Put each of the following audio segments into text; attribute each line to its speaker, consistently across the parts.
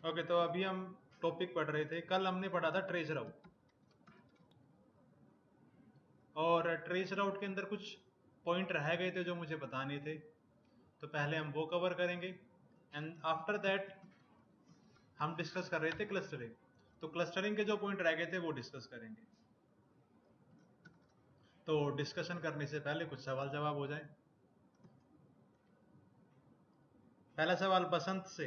Speaker 1: Okay, तो अभी हम टॉपिक पढ़ रहे थे। कल हमने पढ़ा था ट्रेस राउट, और ट्रेस राउट के अंदर कुछ पॉइंट रह गए थे जो मुझे बताने थे, तो पहले हम वो कवर करेंगे एंड आफ्टर दैट हम डिस्कस कर रहे थे क्लस्टरिंग। तो क्लस्टरिंग के जो पॉइंट रह गए थे वो डिस्कस करेंगे। तो डिस्कशन करने से पहले कुछ सवाल जवाब हो जाए। पहला सवाल बसंत से,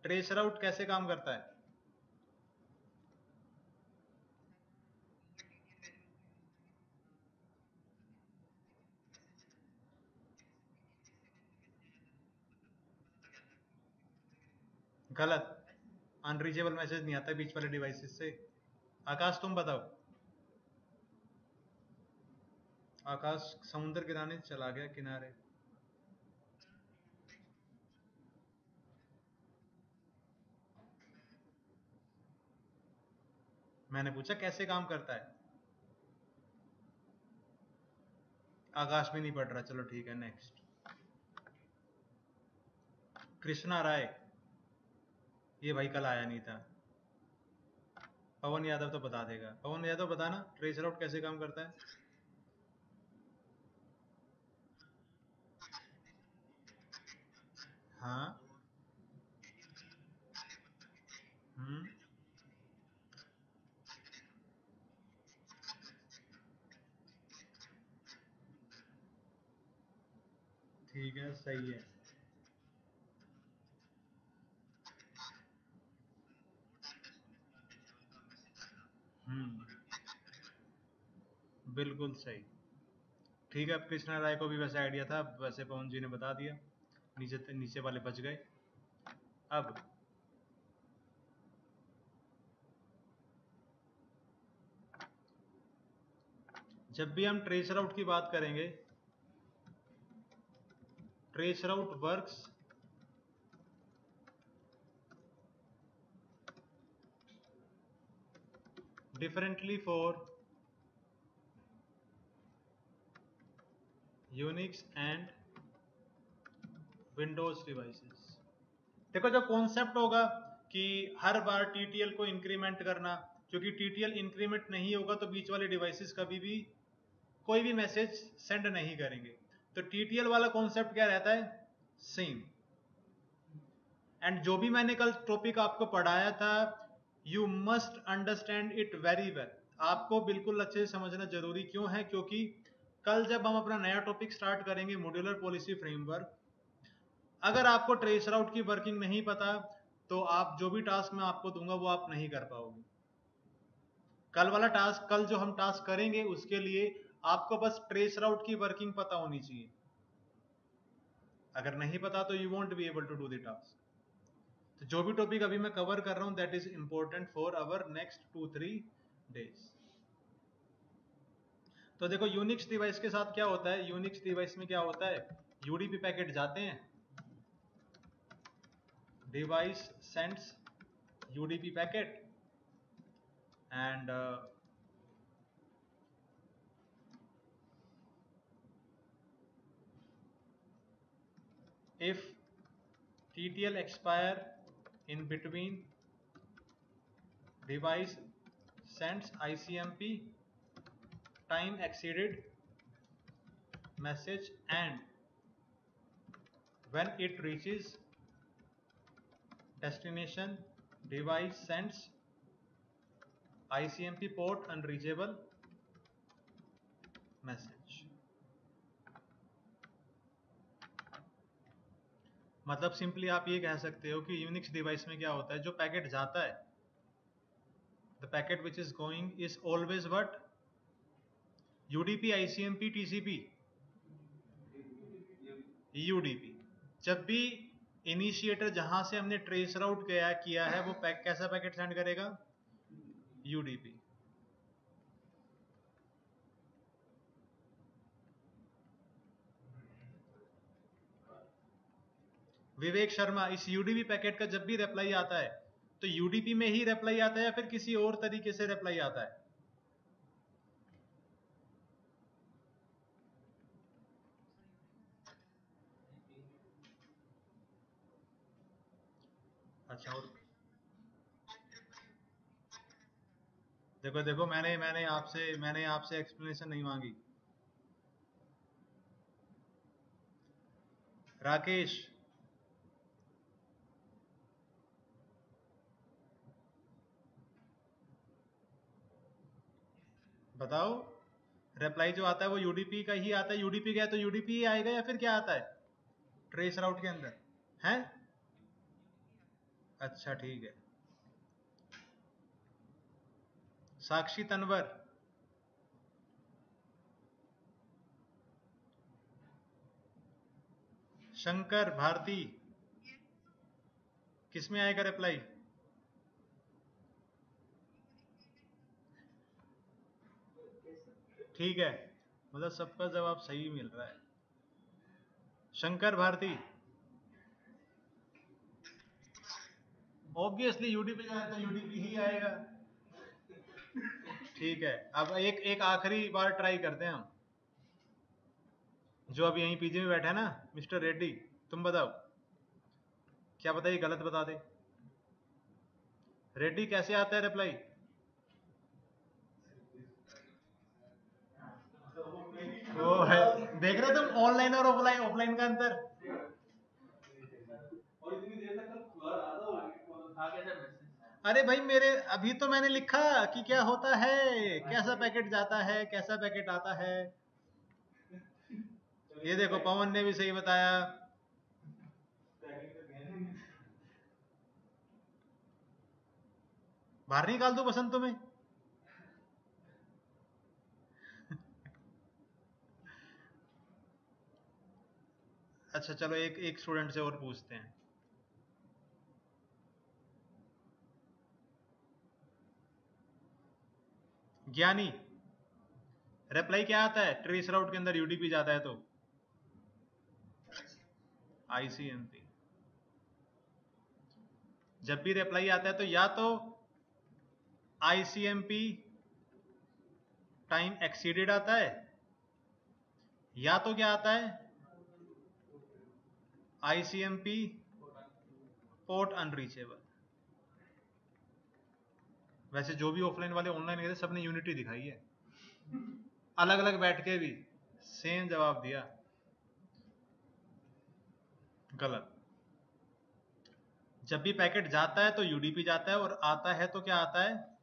Speaker 1: ट्रेस राउट कैसे काम करता है? गलत, अनरीचेबल मैसेज नहीं आता बीच वाले डिवाइसेस से। आकाश तुम बताओ। आकाश समुद्र किनारे चला गया, किनारे। मैंने पूछा कैसे काम करता है। आकाश भी नहीं पढ़ रहा, चलो ठीक है, नेक्स्ट। कृष्णा राय, ये भाई कल आया नहीं था। पवन यादव तो बता देगा। पवन यादव बताना ट्रेस राउट कैसे काम करता है। हाँ। हम्म। ठीक है, सही है। हम्म, बिल्कुल सही। ठीक है, अब कृष्णा राय को भी वैसे आइडिया था, वैसे पवन जी ने बता दिया। नीचे नीचे वाले बच गए। अब जब भी हम ट्रेस राउट की बात करेंगे, trace route works differently for Unix and Windows devices. देखो, जो कॉन्सेप्ट होगा कि हर बार टीटीएल को इंक्रीमेंट करना, क्योंकि टीटीएल इंक्रीमेंट नहीं होगा तो बीच वाले डिवाइसेस कभी भी कोई भी मैसेज सेंड नहीं करेंगे। तो टीटीएल वाला कॉन्सेप्ट क्या रहता है? सेम। एंड जो भी मैंने कल टॉपिक आपको पढ़ाया था, you must understand it very well. आपको बिल्कुल अच्छे से समझना जरूरी क्यों है? क्योंकि कल जब हम अपना नया टॉपिक स्टार्ट करेंगे, मॉड्यूलर पॉलिसी फ्रेमवर्क, अगर आपको ट्रेस राउट की वर्किंग नहीं पता तो आप जो भी टास्क मैं आपको दूंगा वो आप नहीं कर पाओगे। कल वाला टास्क, कल जो हम टास्क करेंगे उसके लिए आपको बस ट्रेस राउट की वर्किंग पता होनी चाहिए। अगर नहीं पता तो you won't be able to do the task. तो जो भी टॉपिक अभी मैं कवर कर रहा हूं, that is important for our next 2-3 days. तो देखो, यूनिक्स डिवाइस के साथ क्या होता है, यूनिक्स डिवाइस में क्या होता है, यूडीपी पैकेट जाते हैं, device sends UDP packet, and if TTL expire in between, device sends ICMP time exceeded message, and when it reaches destination, device sends ICMP port unreachable message। मतलब simply आप ये कह सकते हो कि यूनिक्स डिवाइस में क्या होता है, जो पैकेट जाता है, the packet which is going is always what, UDP, ICMP, TCP, UDP. जब भी इनिशिएटर जहां से हमने ट्रेस राउट किया है वो कैसा पैकेट सेंड करेगा? यूडीपी। विवेक शर्मा, इस यूडीपी पैकेट का जब भी रिप्लाई आता है तो यूडीपी में ही रिप्लाई आता है या फिर किसी और तरीके से रिप्लाई आता है? अच्छा, और देखो देखो, मैंने आपसे एक्सप्लेनेशन नहीं मांगी। राकेश, बताओ, रिप्लाई जो आता है वो यूडीपी का ही आता है? यूडीपी गया तो यूडीपी ही आएगा या फिर क्या आता है ट्रेस राउट के अंदर? है? अच्छा ठीक है। साक्षी तनवर, शंकर भारती, किस में आएगा रिप्लाई? ठीक है, मतलब सबका जवाब सही मिल रहा है। शंकर भारती, ऑब्वियसली यूडीपी जाए तो यूडीपी ही आएगा। ठीक है, अब एक एक आखिरी बार ट्राई करते हैं हम। जो अभी यहीं पीजी में बैठा है ना, मिस्टर रेड्डी, तुम बताओ, क्या पता ये गलत बता दे। रेड्डी, कैसे आता है रिप्लाई? वो है, देख रहे तुम ऑनलाइन और ऑफलाइन ऑफलाइन का अंतर? अरे भाई, मेरे अभी तो मैंने लिखा कि क्या होता है, कैसा पैकेट जाता है, कैसा पैकेट आता है। ये देखो, पवन ने भी सही बताया। बाहर निकाल दो बसंत तुम्हें? अच्छा चलो, एक एक स्टूडेंट से और पूछते हैं। ज्ञानी, रिप्लाई क्या आता है ट्रेस राउट के अंदर यूडीपी जाता है तो? आईसीएमपी। जब भी रिप्लाई आता है तो या तो आईसीएमपी टाइम एक्सीडेड आता है, या तो क्या आता है, आईसीएमपी पोर्ट अनरीचेबल। वैसे जो भी ऑफलाइन वाले ऑनलाइन गए थे सबने यूनिटी दिखाई है, अलग अलग बैठ के भी सेम जवाब दिया। गलत। जब भी पैकेट जाता है तो यूडीपी जाता है, और आता है तो क्या आता है,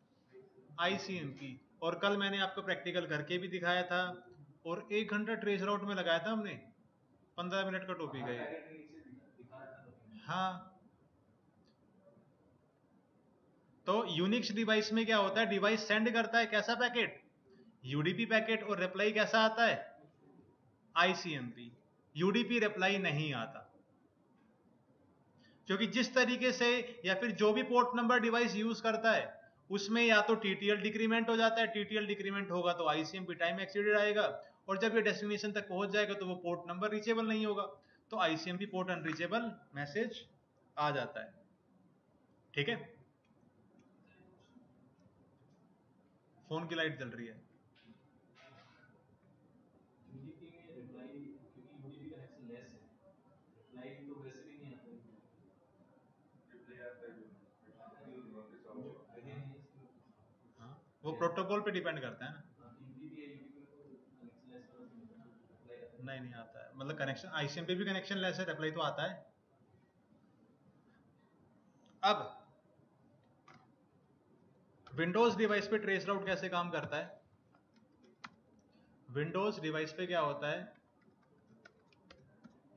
Speaker 1: आईसीएमपी। और कल मैंने आपको प्रैक्टिकल करके भी दिखाया था, और 1 घंटा ट्रेस राउट में लगाया था हमने, 15 मिनट का टॉपिक है। हाँ, तो यूनिक्स डिवाइस में क्या होता है, डिवाइस सेंड करता है कैसा पैकेट, यूडीपी पैकेट, और रिप्लाई कैसा आता है, आईसीएमपी। यूडीपी रिप्लाई नहीं आता, क्योंकि जिस तरीके से या फिर जो भी पोर्ट नंबर डिवाइस यूज करता है उसमें या तो टीटीएल डिक्रीमेंट हो जाता है, टीटीएल डिक्रीमेंट होगा तो आईसीएमपी टाइम एक्सीडेड आएगा, और जब ये डेस्टिनेशन तक पहुंच जाएगा तो वो पोर्ट नंबर रीचेबल नहीं होगा, तो आईसीएमपी पोर्ट अनरीचेबल मैसेज आ जाता है। ठीक है, फोन की लाइट जल रही है। हाँ, वो प्रोटोकॉल पे डिपेंड करता है ना। नहीं नहीं आता है, मतलब कनेक्शन आईसीएमपी भी कनेक्शन लेस है, रिप्लाई तो आता है। अब विंडोज डिवाइस पे ट्रेस राउट कैसे काम करता है? विंडोज डिवाइस पे क्या होता है,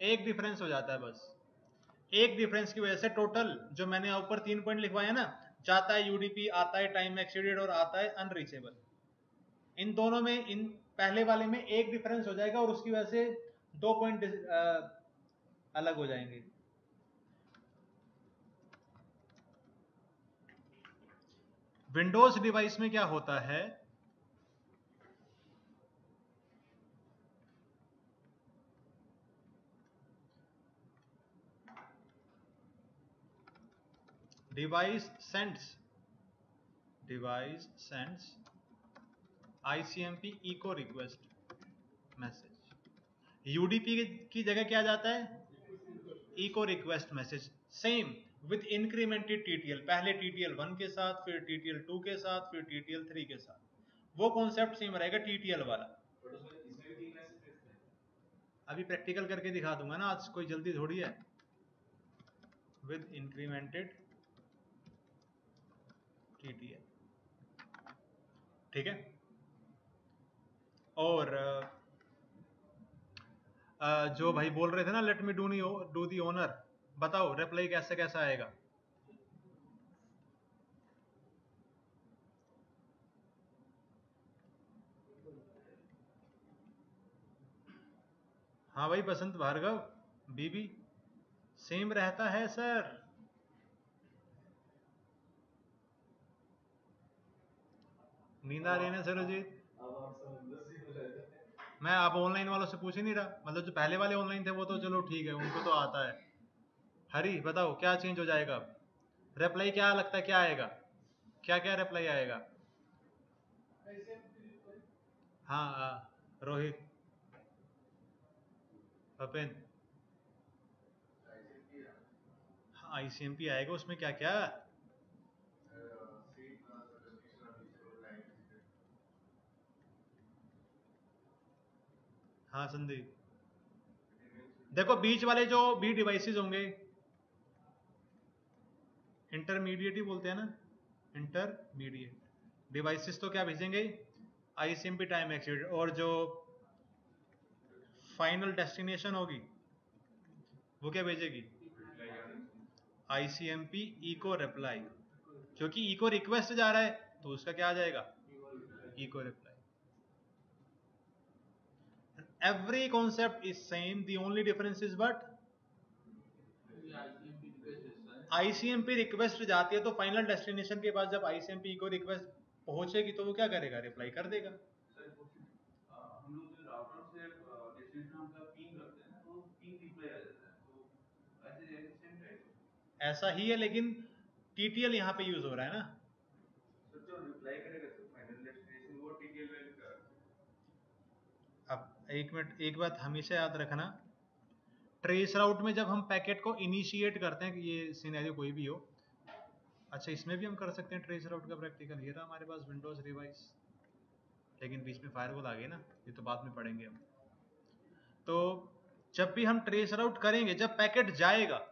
Speaker 1: एक डिफरेंस हो जाता है बस, एक डिफरेंस की वजह से टोटल जो मैंने ऊपर 3 पॉइंट लिखवाया ना, जाता है यूडीपी, आता है टाइम एक्सीडेड, और आता है अनरीचेबल, इन दोनों में, इन पहले वाले में एक डिफरेंस हो जाएगा, और उसकी वजह से 2 पॉइंट अलग हो जाएंगे। विंडोज डिवाइस में क्या होता है, device sends ICMP echo request message, UDP की जगह क्या जाता है, echo request message same with incremented TTL, पहले टीटीएल 1 के साथ, फिर टीटीएल 2 के साथ, फिर टीटीएल 3 के साथ, वो कॉन्सेप्ट सेम रहेगा टीटीएल वाला। अभी प्रैक्टिकल करके दिखा दूंगा ना, आज कोई जल्दी थोड़ी है। विद इंक्रीमेंटेड टीटीएल, ठीक है। और जो भाई बोल रहे थे ना let me do the owner, बताओ रिप्लाई कैसे कैसा आएगा? हाँ भाई बसंत भार्गव, बीबी सेम रहता है सर। नींद आ रही है ना सरजीत? मैं आप ऑनलाइन वालों से पूछ ही नहीं रहा, मतलब जो पहले वाले ऑनलाइन थे वो तो चलो ठीक है, उनको तो आता है। हरी बताओ क्या चेंज हो जाएगा अब? रिप्लाई क्या लगता है क्या आएगा? क्या क्या रिप्लाई आएगा? हाँ रोहित, अपेन, हाँ आईसीएमपी आएगा, उसमें क्या क्या? हाँ संदीप, देखो बीच वाले जो बी डिवाइसेस होंगे, इंटरमीडिएट ही बोलते हैं ना, इंटरमीडिएट डिवाइसेस तो क्या भेजेंगे? आईसीएमपी टाइम एक्सीड, और जो फाइनल डेस्टिनेशन होगी वो क्या भेजेगी? आईसीएमपी इको रिप्लाई, क्योंकि इको रिक्वेस्ट जा रहा है तो उसका क्या आ जाएगा? Echo reply. Every concept is same, the only difference is what? ICMP request जाती है तो फाइनल डेस्टिनेशन के बाद जब आईसीएमपी इको रिक्वेस्ट पहुंचेगी तो वो क्या करेगा? रिप्लाई कर देगा। ऐसा ही है, लेकिन टीटीएल यहाँ पे यूज हो रहा है ना। अब एक मिनट, एक बात हमेशा याद रखना, ट्रेस राउट में जब हम पैकेट को इनिशिएट करते हैं, ये सिनेरियो कोई भी हो, अच्छा इसमें भी हम कर सकते हैं ट्रेस राउट का प्रैक्टिकल, ये रहा हमारे पास विंडोज रिवाइज, लेकिन बीच में फायरवॉल आ गई ना, ये तो बाद में पढ़ेंगे हम। तो जब भी हम ट्रेस राउट करेंगे, जब पैकेट जाएगा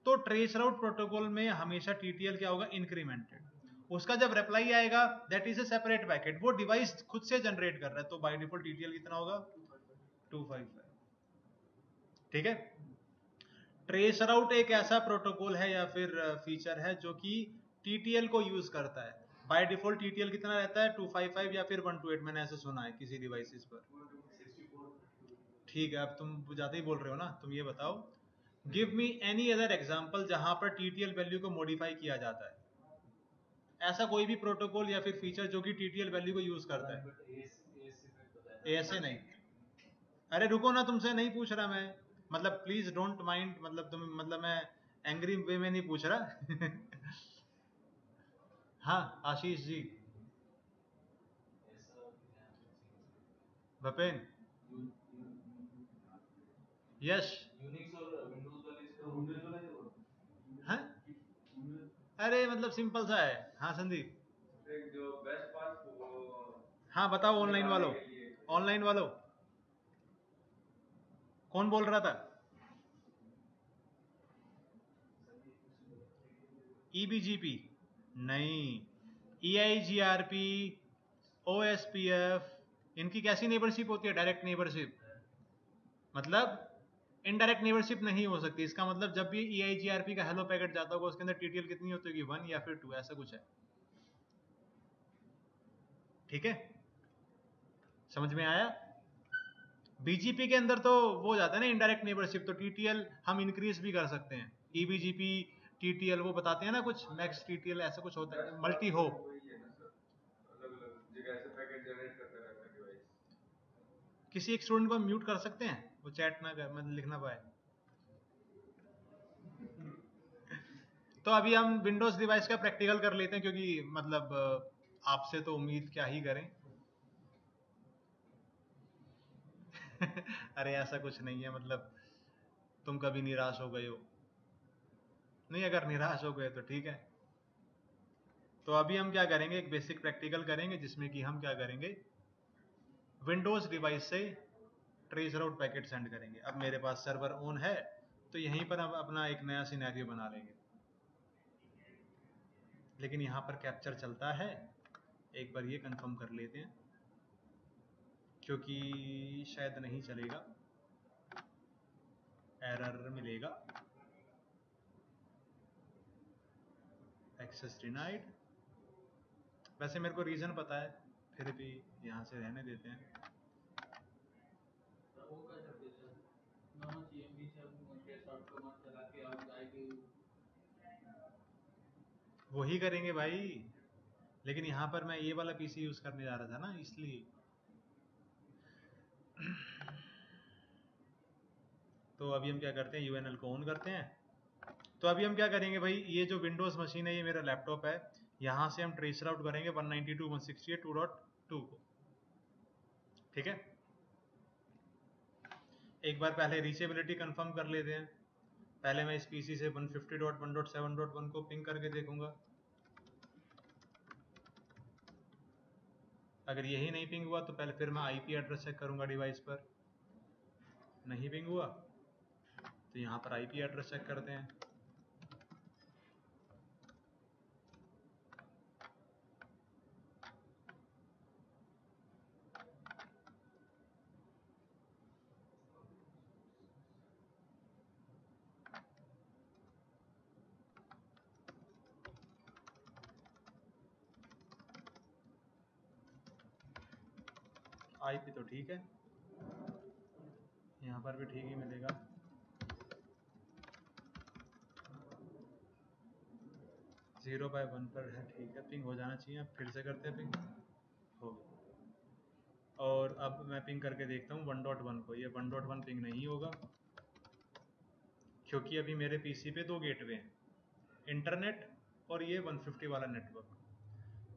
Speaker 1: तो ट्रेस राउट प्रोटोकॉल में हमेशा टीटीएल क्या होगा? इंक्रीमेंटेड। उसका जब रिप्लाई आएगा that is a separate packet, वो डिवाइस खुद से जनरेट कर रहा है, तो बाय डिफॉल्ट टीटीएल कितना होगा? 255, ठीक है। ट्रेस राउट एक ऐसा प्रोटोकॉल है या फिर फीचर है जो कि टीटीएल को यूज करता है। बाय डिफॉल्ट टीटीएल कितना रहता है? 255 या फिर 128, मैंने ऐसे सुना है किसी डिवाइसेस पर। ठीक है, अब तुम ज्यादा ही बोल रहे हो ना, तुम ये बताओ, give me any other example जहां पर टीटीएल वैल्यू को मॉडिफाई किया जाता है, ऐसा कोई भी प्रोटोकॉल या फिर फीचर जो कि टीटीएल वैल्यू को यूज करता है। ऐसे नहीं, अरे रुको ना, तुमसे नहीं पूछ रहा मैं, मतलब प्लीज डोंट माइंड, मतलब तुम, मतलब मैं एंग्री वे में नहीं पूछ रहा। हाँ आशीष जी, भपेन, यश, हाँ अरे मतलब सिंपल सा है। हाँ संदीप, हाँ बताओ ऑनलाइन वालों, ऑनलाइन वालों कौन बोल रहा था? ईबीजीपी नहीं, ईआईजीआरपी, ओएसपीएफ, इनकी कैसी नेबरशिप होती है? डायरेक्ट नेबरशिप, मतलब इनडायरेक्ट नेबरशिप नहीं हो सकती। इसका मतलब जब भी ईआईजीआरपी का हेलो पैकेट जाता होगा उसके अंदर टीटीएल कितनी होती होगी? 1 या फिर 2, ऐसा कुछ है, ठीक है, समझ में आया? बीजीपी के अंदर तो वो हो जाता है ना इनडायरेक्ट नेबरशिप, तो टीटीएल हम इंक्रीज भी कर सकते हैं। ईबीजीपी टीटीएल वो बताते हैं ना कुछ, मैक्स टीटीएल ऐसा कुछ होता है, मल्टी हो। किसी एक स्टूडेंट को म्यूट कर सकते हैं, वो चैट ना कर, मतलब लिख ना पाए। तो अभी हम विंडोज डिवाइस का प्रैक्टिकल कर लेते हैं, क्योंकि मतलब आपसे तो उम्मीद क्या ही करें। अरे ऐसा कुछ नहीं है, मतलब तुम कभी निराश हो गए हो, नहीं, अगर निराश हो गए तो ठीक है। तो अभी हम क्या करेंगे, एक बेसिक प्रैक्टिकल करेंगे जिसमें कि हम क्या करेंगे, विंडोज डिवाइस से ट्रेस राउट पैकेट सेंड करेंगे। अब मेरे पास सर्वर ऑन है तो यहीं पर हम अपना एक नया सिनेरियो बना लेंगे, लेकिन यहाँ पर कैप्चर चलता है, एक बार ये कंफर्म कर लेते हैं, क्योंकि शायद नहीं चलेगा, एरर मिलेगा, एक्सेस डिनाइड। वैसे मेरे को रीजन पता है, फिर भी यहाँ से रहने देते हैं। वही करेंगे भाई, लेकिन यहाँ पर मैं ये वाला पीसी यूज करने जा रहा था ना, इसलिए। तो अभी हम क्या करते हैं, यूएनएल को ऑन करते हैं। तो अभी हम क्या करेंगे भाई, ये जो विंडोज मशीन है, ये मेरा लैपटॉप है, यहाँ से हम ट्रेस राउट करेंगे 192.168.2.2 को, ठीक है। एक बार पहले रीचेबिलिटी कंफर्म कर लेते हैं। पहले मैं इस पीसी से 150.1.7.1 को पिंग करके देखूंगा। अगर यही नहीं पिंग हुआ तो पहले फिर मैं आईपी एड्रेस चेक करूंगा डिवाइस पर। नहीं पिंग हुआ तो यहाँ पर आईपी एड्रेस चेक करते हैं। आईपी तो ठीक है, यहाँ पर भी ठीक ही मिलेगा। जीरो बाय 1 पर है, ठीक है, पिंग हो जाना चाहिए। अब फिर से करते हैं पिंग, हो गया। और अब मैं पिंग करके देखता हूँ 1.1 को, ये 1.1 पिंग नहीं होगा, क्योंकि अभी मेरे पीसी पे दो गेटवे हैं, इंटरनेट और ये 150 वाला नेटवर्क।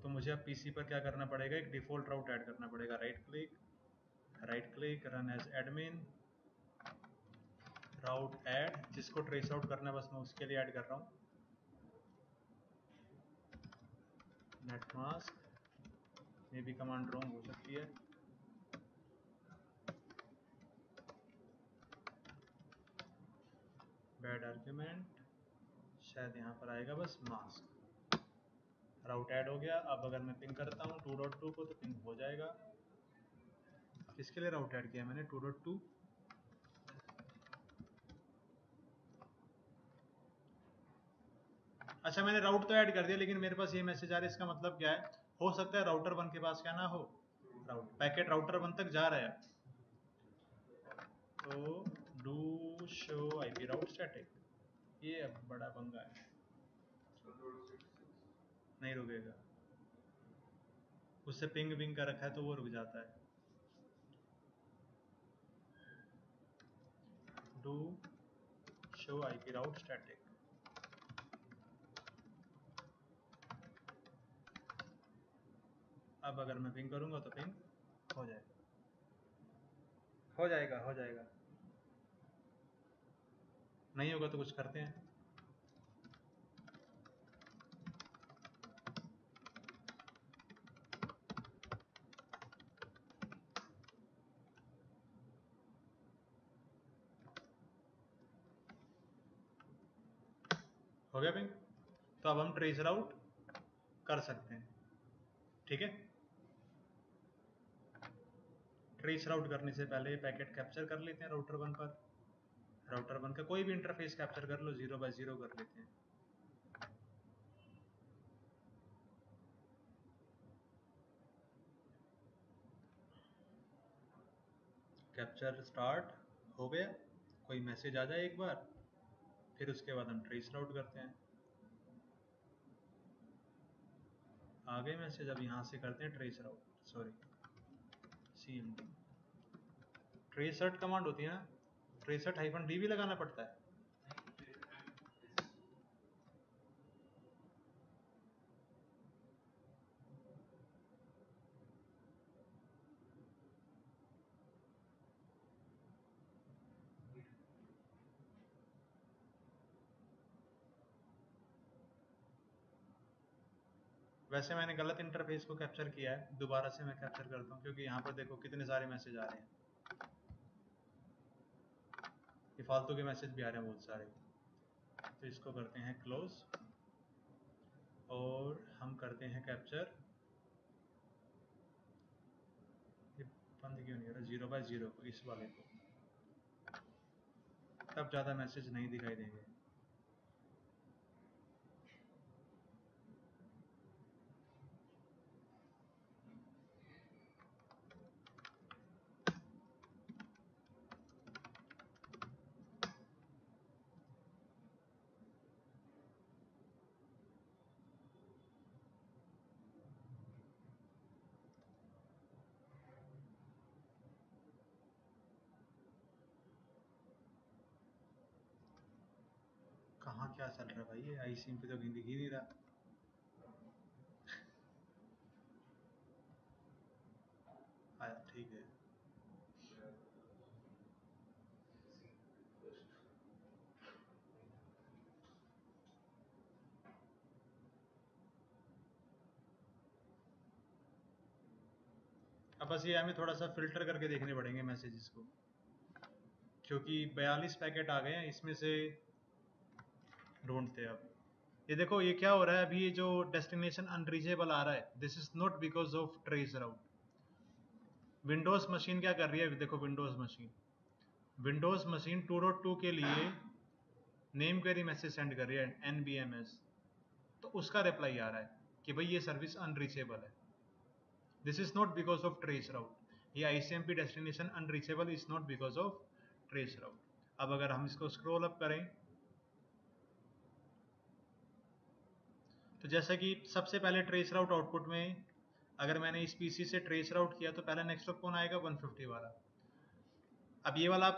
Speaker 1: तो मुझे अब पीसी पर क्या करना पड़ेगा, एक डिफ़ॉल्ट राउट ऐड करना पड़ेगा। Right click run as admin, route add, जिसको ट्रेस आउट करना है बस मैं उसके लिए ऐड कर रहा हूँ। नेट मास्क में भी कमांड रॉन्ग हो सकती है। बैड आर्ग्यूमेंट, शायद यहाँ पर आएगा बस मास्क। राउट ऐड हो गया। अब अगर मैं पिंग करता हूँ 2.2 को तो पिंग हो जाएगा। किसके लिए राउट ऐड किया मैंने, 2.2। अच्छा, मैंने राउट तो ऐड कर दिया, लेकिन मेरे पास ये मैसेज आ रहा है, इसका मतलब क्या है, हो सकता है राउटर 1 के पास क्या ना हो, पैकेट राउटर 1 तक जा रहा है। तो do show IP route static, ये अब बड़ा पंगा है, नहीं रुकेगा। उससे पिंग विंग का रखा है तो वो रुक जाता है। Do show IP route static, अब अगर मैं पिंग करूंगा तो पिंग हो जाएगा, हो जाएगा। नहीं होगा तो कुछ करते हैं। हो गया पिंग, तो अब हम ट्रेस राउट कर सकते हैं, ठीक है। ट्रेस राउट करने से पहले पैकेट कैप्चर कर लेते हैं राउटर 1 पर। राउटर 1 का कोई भी इंटरफेस कैप्चर कर लो, 0 बाय 0 कर लेते हैं। कैप्चर स्टार्ट हो गया, कोई मैसेज आ जाए एक बार, फिर उसके बाद हम ट्रेस राउट करते हैं। आ गए मैसेज, अब यहाँ से करते हैं ट्रेस राउट, सॉरी CMD। ट्रेसट कमांड होती है ना, ट्रेसट -d भी लगाना पड़ता है। वैसे मैंने गलत इंटरफेस को कैप्चर किया है, दोबारा से मैं कैप्चर करता हूँ, क्योंकि यहाँ पर देखो कितने सारे मैसेज आ रहे हैं, ये फालतू के मैसेज भी आ रहे हैं बहुत सारे। तो इसको करते हैं क्लोज और हम करते हैं कैप्चर। ये बंद क्यों नहीं हो रहा 0/0 को, इस वाले को, तब ज़्यादा मैसेज नहीं दिखाई देंगे। कहाँ क्या चल रहा है भाई, ये आई सिम पे तो दिख ही नहीं रहा। आया, ठीक है। अब बस ये हमें थोड़ा सा फिल्टर करके देखने पड़ेंगे मैसेजेस को, क्योंकि 42 पैकेट आ गए हैं, इसमें से ढूंढते हैं अब। ये देखो ये क्या हो रहा है अभी, ये जो डेस्टिनेशन अनरीचेबल आ रहा है, this is not because of trace route. Windows machine क्या कर रही है, देखो विंडोज मशीन 2.2 के लिए नेम क्वेरी मैसेज सेंड कर रही है NBMS, तो उसका रिप्लाई आ रहा है कि भाई ये सर्विस अनरीचेबल है। This is not because of traceroute, ये ICMP destination unreachable is not because of traceroute. अब अगर हम इसको स्क्रॉल अप करें तो जैसा कि सबसे पहले ट्रेस राउट आउटपुट में, अगर मैंने इस PC से ट्रेस राउट किया तो पहला नेक्स्ट कौन आएगा, 150 वाला। अब ये वाला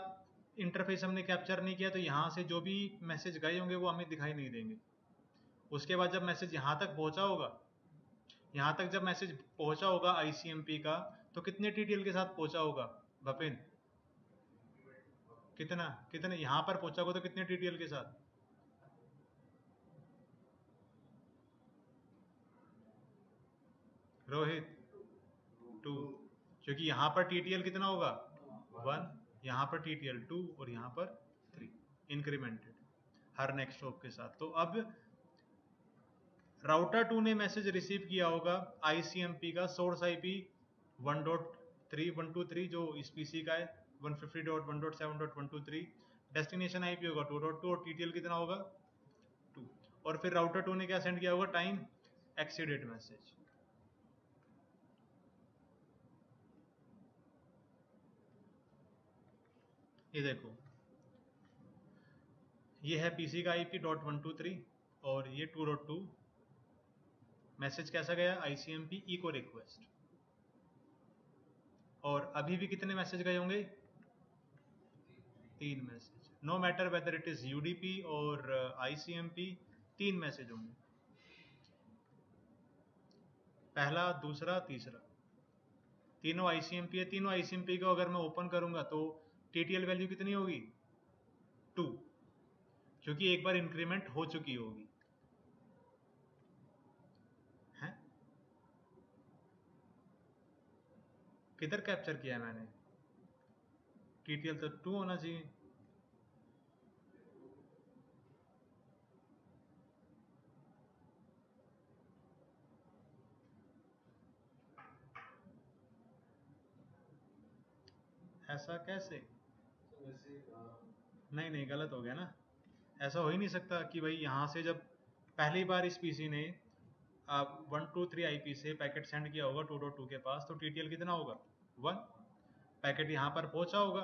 Speaker 1: इंटरफेस हमने कैप्चर नहीं किया, तो यहाँ से जो भी मैसेज गए होंगे वो हमें दिखाई नहीं देंगे। उसके बाद जब मैसेज यहाँ तक पहुँचा होगा, यहाँ तक जब मैसेज पहुँचा होगा ICMP का, तो कितने TTL के साथ पहुँचा होगा भपिन, कितना कितने यहाँ पर पहुँचा होगा तो कितने TTL के साथ, रोहित 2, क्योंकि यहाँ पर TTL कितना होगा 1, यहाँ पर TTL 2 और यहाँ पर 3 इंक्रीमेंटेड हर नेक्स्ट हॉप के साथ। तो अब राउटर 2 ने मैसेज रिसीव किया होगा ICMP का सोर्स IP 1.3 जो इस PC का है 150.1.7.123, डेस्टिनेशन IP होगा 2.2 और TTL कितना होगा 2, और फिर राउटर 2 ने क्या सेंड किया होगा, टाइम एक्सीडेड मैसेज। ये देखो ये है PC का IP .123 और ये 2.2, मैसेज कैसा गया ICMP इको रिक्वेस्ट, और अभी भी कितने मैसेज गए होंगे, 3 message, no matter whether it is UDP और ICMP, 3 मैसेज होंगे, पहला दूसरा तीसरा, तीनों ICMP है। तीनों ICMP को अगर मैं ओपन करूंगा तो TTL वैल्यू कितनी होगी 2, क्योंकि एक बार इंक्रीमेंट हो चुकी होगी है। किधर कैप्चर किया है मैंने, TTL तो 2 होना चाहिए। ऐसा कैसे, नहीं गलत हो गया ना, ऐसा हो ही नहीं सकता कि भाई यहाँ से जब पहली बार इस PC ने 123 IP से पैकेट सेंड किया होगा 2.2 के पास, तो TTL कितना होगा 1, पैकेट यहाँ पर पहुँचा होगा,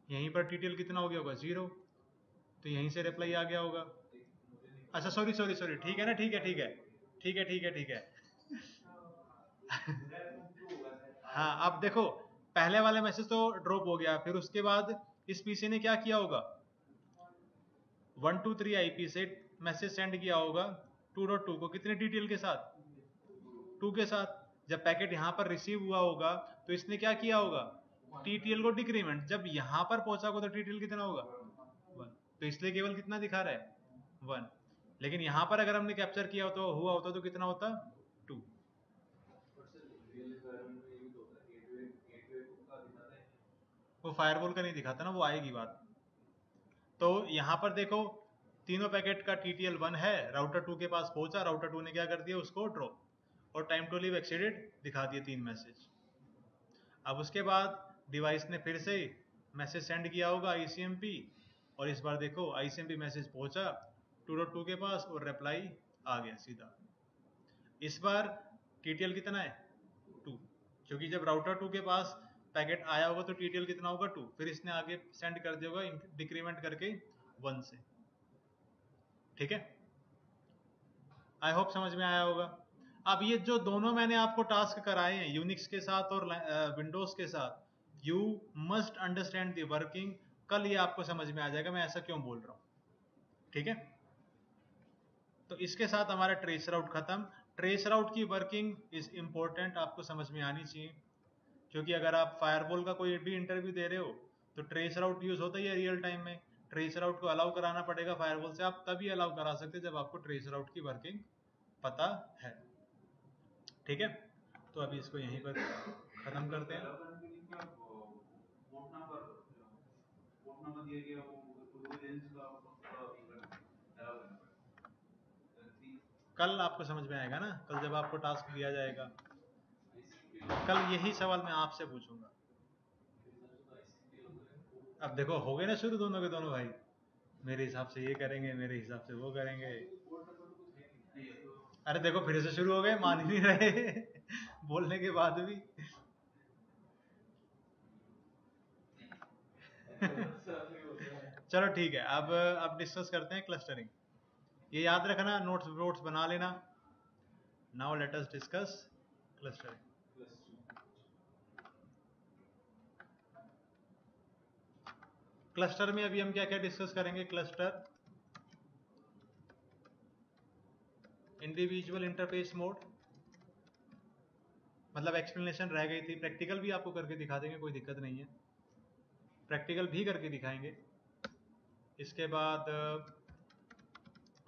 Speaker 1: यहीं पर TTL कितना हो गया होगा 0, तो यहीं से रिप्लाई आ गया होगा। अच्छा सॉरी, ठीक है ना, ठीक है हाँ अब देखो पहले वाला मैसेज तो ड्रॉप हो गया, फिर उसके बाद इस PC ने क्या किया होगा, 123 IP से मैसेज सेंड किया होगा 2.2 को, कितने TTL के साथ 2 के साथ। जब पैकेट यहाँ पर रिसीव हुआ होगा तो इसने क्या किया होगा, TTL को डिक्रीमेंट, जब यहाँ पर पहुंचा होगा तो TTL कितना होगा 1, तो इसलिए केवल कितना दिखा रहा है 1, लेकिन यहाँ पर अगर हमने कैप्चर किया तो हुआ होता तो कितना होता वो फायरवॉल का नहीं दिखाता ना, वो आएगी बात। तो यहाँ पर देखो तीनों पैकेट का TTL 1 है, राउटर 2 के पास पहुंचा, राउटर 2 ने क्या कर दिया, उसको ड्रॉप, और टाइम टू लीव एक्सीडेड दिखा दिए 3 मैसेज। अब उसके बाद डिवाइस ने फिर से मैसेज सेंड किया होगा ICMP, और इस बार देखो ICMP मैसेज पहुंचा 2.2 के पास और रिप्लाई आ गया सीधा। इस बार TTL कितना है 2, क्योंकि जब राउटर 2 के पास पैकेट आया होगा तो TTL कितना होगा 2, फिर इसने आगे सेंड कर दिया होगा डिक्रीमेंट करके 1 से। ठीक है, आई होप समझ में आया होगा। अब ये जो दोनों मैंने आपको टास्क कराए हैं यूनिक्स के साथ और विंडोज के साथ, you must understand the working. कल ये आपको समझ में आ जाएगा मैं ऐसा क्यों बोल रहा हूं। ठीक है, तो इसके साथ हमारा ट्रेस राउट खत्म। ट्रेस राउट की वर्किंग इज इंपॉर्टेंट, आपको समझ में आनी चाहिए, क्योंकि अगर आप फायरवॉल का कोई भी इंटरव्यू दे रहे हो तो ट्रेस राउट यूज होता ही है रियल टाइम में। ट्रेस राउट को अलाउ कराना पड़ेगा फायरवॉल से, आप तभी अलाउ करा सकते जब आपको ट्रेस राउट की वर्किंग पता है। ठीक है, तो अभी इसको यहीं पर खत्म करते हैं। कल आपको समझ में आएगा ना, कल जब आपको टास्क दिया जाएगा, कल यही सवाल मैं आपसे पूछूंगा। अब देखो हो गए ना शुरू दोनों के दोनों भाई, मेरे हिसाब से ये करेंगे, मेरे हिसाब से वो करेंगे। अरे देखो फिर से शुरू हो गए, मान ही नहीं रहे बोलने के बाद भी चलो ठीक है, अब डिस्कस करते हैं क्लस्टरिंग। ये याद रखना, नोट्स नोट्स बना लेना। Now let us discuss clustering. Cluster में अभी हम क्या क्या डिस्कस करेंगे। क्लस्टर, इंडिविजुअल इंटरफेस मोड, मतलब एक्सप्लेनेशन रह गई थी, प्रैक्टिकल भी आपको करके दिखा देंगे, कोई दिक्कत नहीं है, प्रैक्टिकल भी करके दिखाएंगे। इसके बाद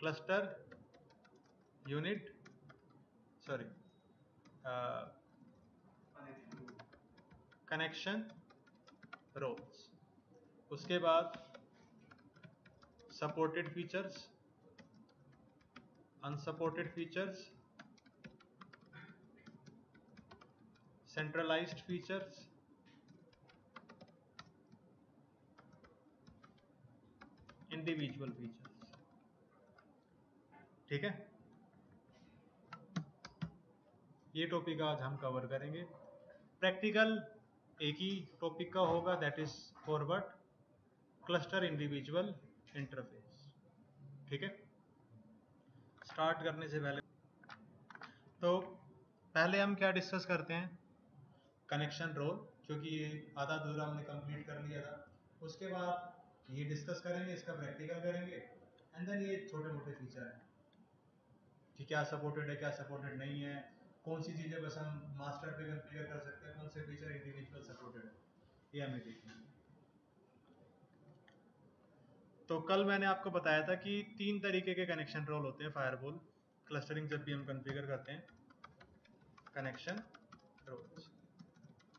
Speaker 1: cluster unit, sorry connection roles, उसके बाद supported features, unsupported features, centralised features, individual features. ठीक है, ये टॉपिक आज हम कवर करेंगे। प्रैक्टिकल एक ही टॉपिक का होगा, that is forward cluster individual interface. ठीक है, स्टार्ट करने से पहले तो पहले हम क्या डिस्कस करते हैं, कनेक्शन रोल, क्योंकि ये आधा अधूरा हमने कंप्लीट कर लिया था। उसके बाद ये डिस्कस करेंगे, इसका प्रैक्टिकल करेंगे, एंड देन ये छोटे मोटे फीचर हैं कि क्या सपोर्टेड है, क्या सपोर्टेड नहीं है, कौन सी चीज़ें बस हम मास्टर पे कॉन्फ़िगर कर सकते हैं, कौन से फीचर इंडिविजुअल सपोर्टेड है, ये हमें देखेंगे। तो कल मैंने आपको बताया था कि 3 तरीके के कनेक्शन रोल होते हैं फायरवॉल क्लस्टरिंग जब भी हम कॉन्फ़िगर करते हैं कनेक्शन रोल्स।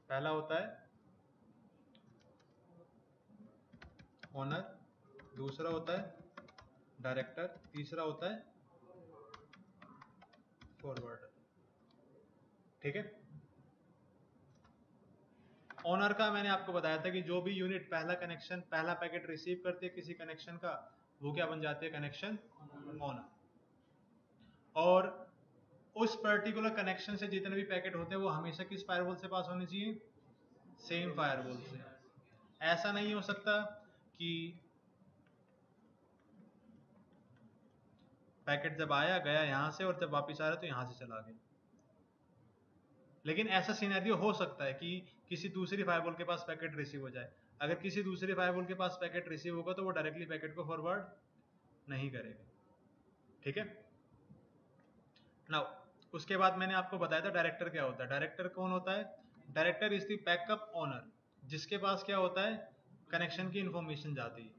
Speaker 1: पहला होता है ओनर, दूसरा होता है डायरेक्टर, तीसरा होता है फॉरवर्डर। ठीक है, ओनर का मैंने आपको बताया था कि जो भी यूनिट पहला कनेक्शन, पहला पैकेट रिसीव करते हैं किसी कनेक्शन का, वो क्या बन जाते हैं, कनेक्शन ओनर। और उस पर्टिकुलर कनेक्शन से जितने भी पैकेट होते हैं वो हमेशा किस फायरवॉल से पास होने चाहिए, सेम फायरवॉल से। ऐसा नहीं हो सकता कि पैकेट जब आया गया यहां से और जब वापस आ रहा तो यहां से चला गया। लेकिन ऐसा सिनेरियो हो सकता है कि किसी दूसरी फायरवॉल के पास पैकेट रिसीव हो जाए। अगर किसी दूसरी फायरवॉल के पास पैकेट रिसीव होगा तो वो डायरेक्टली पैकेट को फॉरवर्ड नहीं करेगा। ठीक है, नाउ उसके बाद मैंने आपको बताया था डायरेक्टर क्या होता है। डायरेक्टर कौन होता है, director is the backup owner, जिसके पास क्या होता है, कनेक्शन की इंफॉर्मेशन जाती है।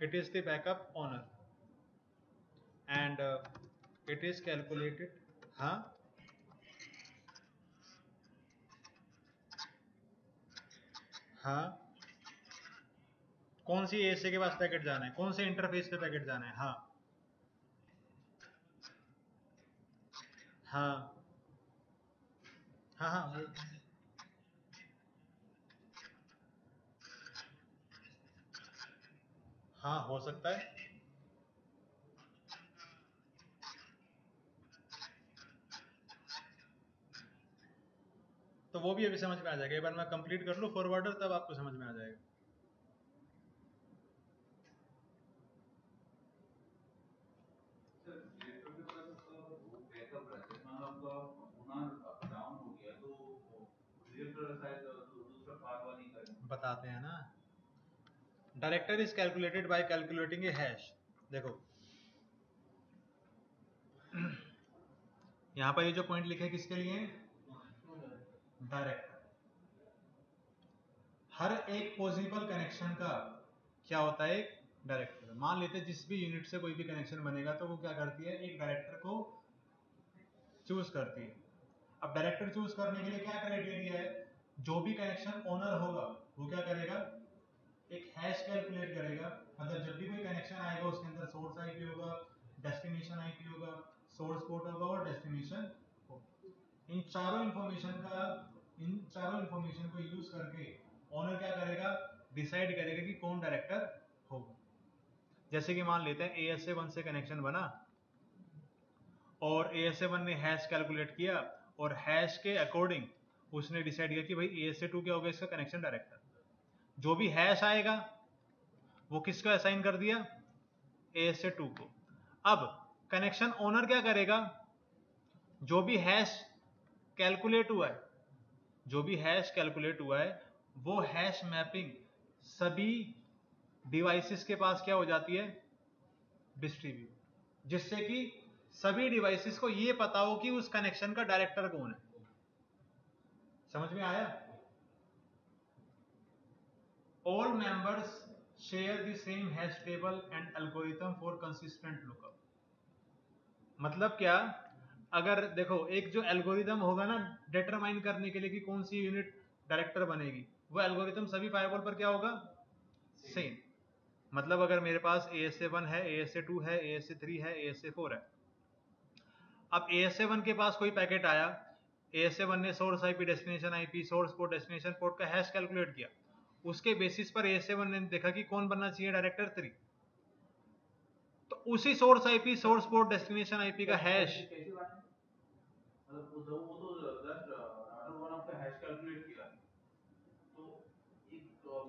Speaker 1: it is the backup owner and it is calculated. हाँ हाँ, कौन सी एएसए के पास पैकेट जाना है, कौन से इंटरफेस पे पैकेट जाना है। हाँ हाँ हाँ हाँ, हाँ हो सकता है। तो वो भी अभी समझ में आ जाएगा, एक बार मैं कंप्लीट कर लूँ फॉरवर्डर, तब आपको समझ में आ जाएगा। बताते हैं ना। Director is calculated by calculating A hash. देखो यहाँ पर ये जो पॉइंट लिखे किसके लिए, डायरेक्टर। हर एक पॉसिबल कनेक्शन का क्या होता है, एक डायरेक्टर। मान लेते हैं जिस भी यूनिट से कोई भी कनेक्शन बनेगा तो वो क्या करती है, एक डायरेक्टर को चूज करती है। अब डायरेक्टर चूज करने के लिए क्या क्राइटेरिया है, जो भी कनेक्शन ओनर होगा वो क्या करेगा, एक हैश कैलकुलेट करेगा। मतलब जब भी कोई कनेक्शन आएगा उसके अंदर सोर्स आईपी होगा, डेस्टिनेशन आईपी होगा, सोर्स पोर्ट होगा और डेस्टिनेशन होगा। इन चारों इंफॉर्मेशन को यूज करके ओनर क्या करेगा, डिसाइड करेगा कि कौन डायरेक्टर होगा। जैसे कि मान लेते हैं ASA1 से कनेक्शन बना और ASA1 ने हैश कैलकुलेट किया और हैश के अकॉर्डिंग उसने डिसाइड किया कि भाई ASA2 क्या होगा, इसका कनेक्शन डायरेक्टर। जो भी हैश आएगा वो किसको असाइन कर दिया, ASA2 को। अब कनेक्शन ओनर क्या करेगा, जो भी हैश कैलकुलेट हुआ है, जो भी हैश कैलकुलेट हुआ है वो हैश मैपिंग सभी डिवाइसेस के पास क्या हो जाती है, डिस्ट्रीब्यूट, जिससे कि सभी डिवाइसेस को ये पता हो कि उस कनेक्शन का डायरेक्टर कौन है। समझ में आया। All members share the same hash table and algorithm for consistent lookup. मतलब क्या, अगर देखो एक जो एल्गोरिथम होगा ना डिटरमाइन करने के लिए कि कौन सी यूनिट डायरेक्टर बनेगी, वो एल्गोरिथम सभी फायरवॉल पर क्या होगा, सेम। मतलब अगर मेरे पास ASA1 है, ASA2 है, ASA3 है, ASA4 है। अब ASA1 के पास कोई पैकेट आया, ASA1 ने source IP, destination IP, source port, destination port का हैश कैलकुलेट किया। उसके बेसिस पर ASA1 ने देखा कि कौन बनना चाहिए डायरेक्टर 3, तो उसी source IP, source port, destination IP का हैश,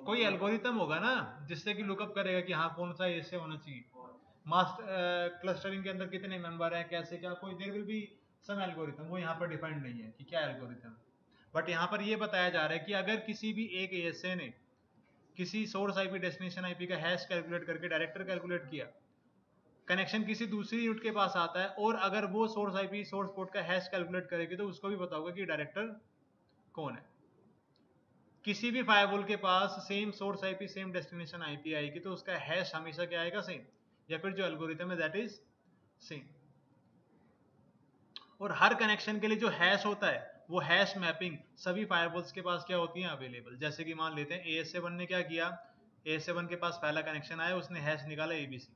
Speaker 1: कोई एल्गोरिथम होगा ना जिससे कि लुकअप करेगा कि हाँ कौन सा ऐसे होना चाहिए। मास्टर क्लस्टरिंग के अंदर कितने मेंबर हैं, कैसे क्या, कोई there will be some algorithm, वो यहाँ पर डिफाइंड नहीं है कि क्या एल्गोरिथम। बट यहाँ पर ये बताया जा रहा है कि अगर किसी भी एक ASA ने किसी सोर्स आईपी, डेस्टिनेशन आईपी का हैश कैलकुलेट करके डायरेक्टर कैलकुलेट किया, कनेक्शन किसी दूसरी यूनिट के पास आता है और अगर वो सोर्स आईपी, सोर्स पोर्ट का हैश कैलकुलेट करेगी तो उसको भी पता होगा कि डायरेक्टर कौन है। किसी भी फायरवॉल के पास same source IP, same destination IP आएगी तो उसका हैश हमेशा क्या आएगा, सेम, या फिर जो एल्गोरिथम है दैट इज सेम। और हर कनेक्शन के लिए जो हैश होता है वो हैश मैपिंग सभी फायरवॉल्स के पास क्या होती है, अवेलेबल। जैसे कि मान लेते हैं ASA1 ने क्या किया, ASA1 के पास पहला कनेक्शन आया, उसने हैश निकाला ABC,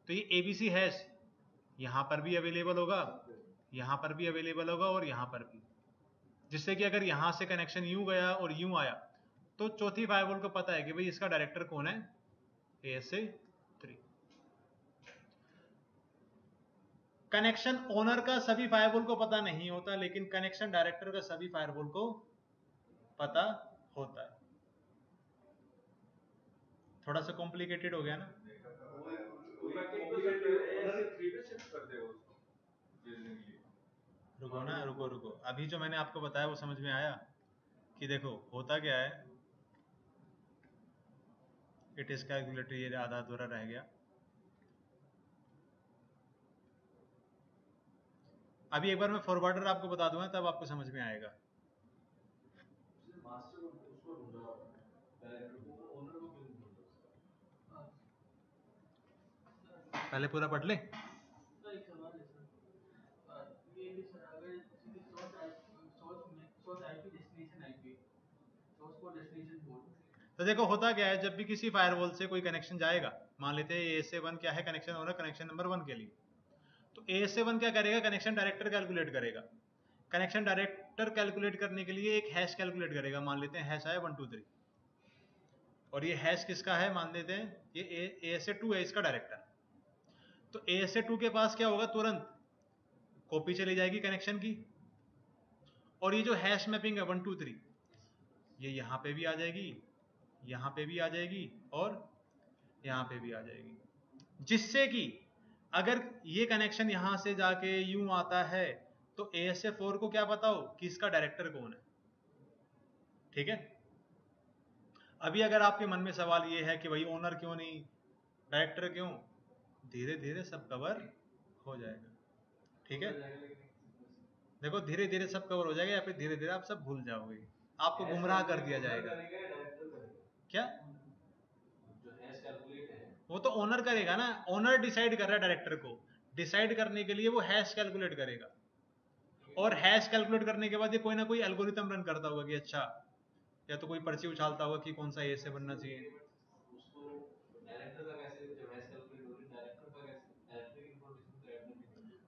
Speaker 1: तो ये ABC हैश यहाँ पर भी अवेलेबल होगा, यहाँ पर भी अवेलेबल होगा और यहाँ पर भी, जिससे कि अगर यहाँ से कनेक्शन यूं गया और यूं आया तो चौथी फायरवॉल को पता है कि भाई इसका डायरेक्टर कौन है, ASA3। कनेक्शन ओनर का सभी फायरवॉल को पता नहीं होता, लेकिन कनेक्शन डायरेक्टर का सभी फायरवॉल को पता होता है। थोड़ा सा कॉम्प्लिकेटेड हो गया ना। रुको ना, रुको रुको, अभी जो मैंने आपको बताया वो समझ में आया कि देखो होता क्या है, इट इज कैलकुलेटरी, ये आधा अधूरा रह गया। अभी एक बार मैं फॉरवर्डर आपको बता दूंगा तब आपको समझ में आएगा। पहले पूरा पढ़ ले। तो देखो होता क्या है, जब भी किसी फायरवॉल से कोई कनेक्शन जाएगा, मान लेते हैं ए से 1 क्या है कनेक्शन ओनर, कनेक्शन नंबर 1 के लिए, तो ए से 1 क्या करेगा, कनेक्शन डायरेक्टर कैलकुलेट करेगा। कनेक्शन डायरेक्टर कैलकुलेट करने के लिए एक हैश कैलकुलेट करेगा, मान लेते हैं हैश आया 1 2 3, और ये हैश किसका है, मान लेते हैं ये ए से 2 है इसका डायरेक्टर। तो ए से 2 के पास क्या होगा, तुरंत कॉपी चली जाएगी कनेक्शन की, और ये जो हैश मैपिंग है 1 2 3 ये यहाँ पे भी आ जाएगी, यहाँ पे भी आ जाएगी, और यहाँ पे भी आ जाएगी, जिससे कि अगर ये कनेक्शन यहाँ से जाके यूं आता है तो ASA4 को क्या पता हो कि इसका डायरेक्टर कौन है। ठीक है, अभी अगर आपके मन में सवाल ये है कि भाई ओनर क्यों नहीं, डायरेक्टर क्यों, धीरे धीरे सब कवर हो जाएगा। ठीक है, देखो धीरे धीरे सब कवर हो जाएगा, या फिर धीरे धीरे आप सब भूल जाओगे, आपको गुमराह कर दिया जाएगा। क्या, वो तो ओनर करेगा ना, ओनर डिसाइड कर रहा है डायरेक्टर को, डिसाइड करने के लिए वो हैश कैलकुलेट करेगा, और हैश कैलकुलेट करने के बाद ये कोई ना कोई एल्गोरिथम रन करता होगा कि अच्छा, या तो कोई पर्ची उछालता होगा कि कौन सा ए से बनना चाहिए।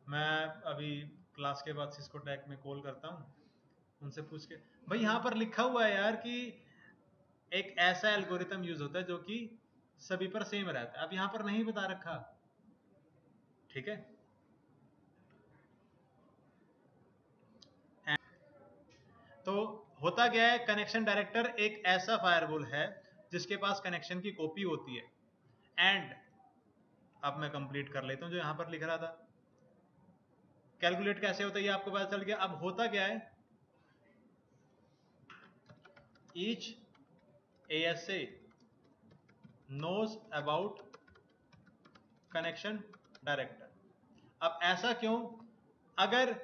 Speaker 1: मैं अभी क्लास के बाद सिस्को टैक में कॉल करता हूँ, उनसे पूछ के, भाई यहाँ पर लिखा हुआ है यार कि एक ऐसा एल्गोरिथम यूज होता है जो कि सभी पर सेम रहता है, अब यहाँ पर नहीं बता रखा। ठीक है, तो होता क्या है, कनेक्शन डायरेक्टर एक ऐसा फायरवॉल है जिसके पास कनेक्शन की कॉपी होती है। एंड अब मैं कंप्लीट कर लेता हूं जो यहां पर लिख रहा था, कैलकुलेट कैसे होता है ये आपको पता चल गया। अब होता क्या है, each ASA knows about connection director. अब ऐसा क्यों, अगर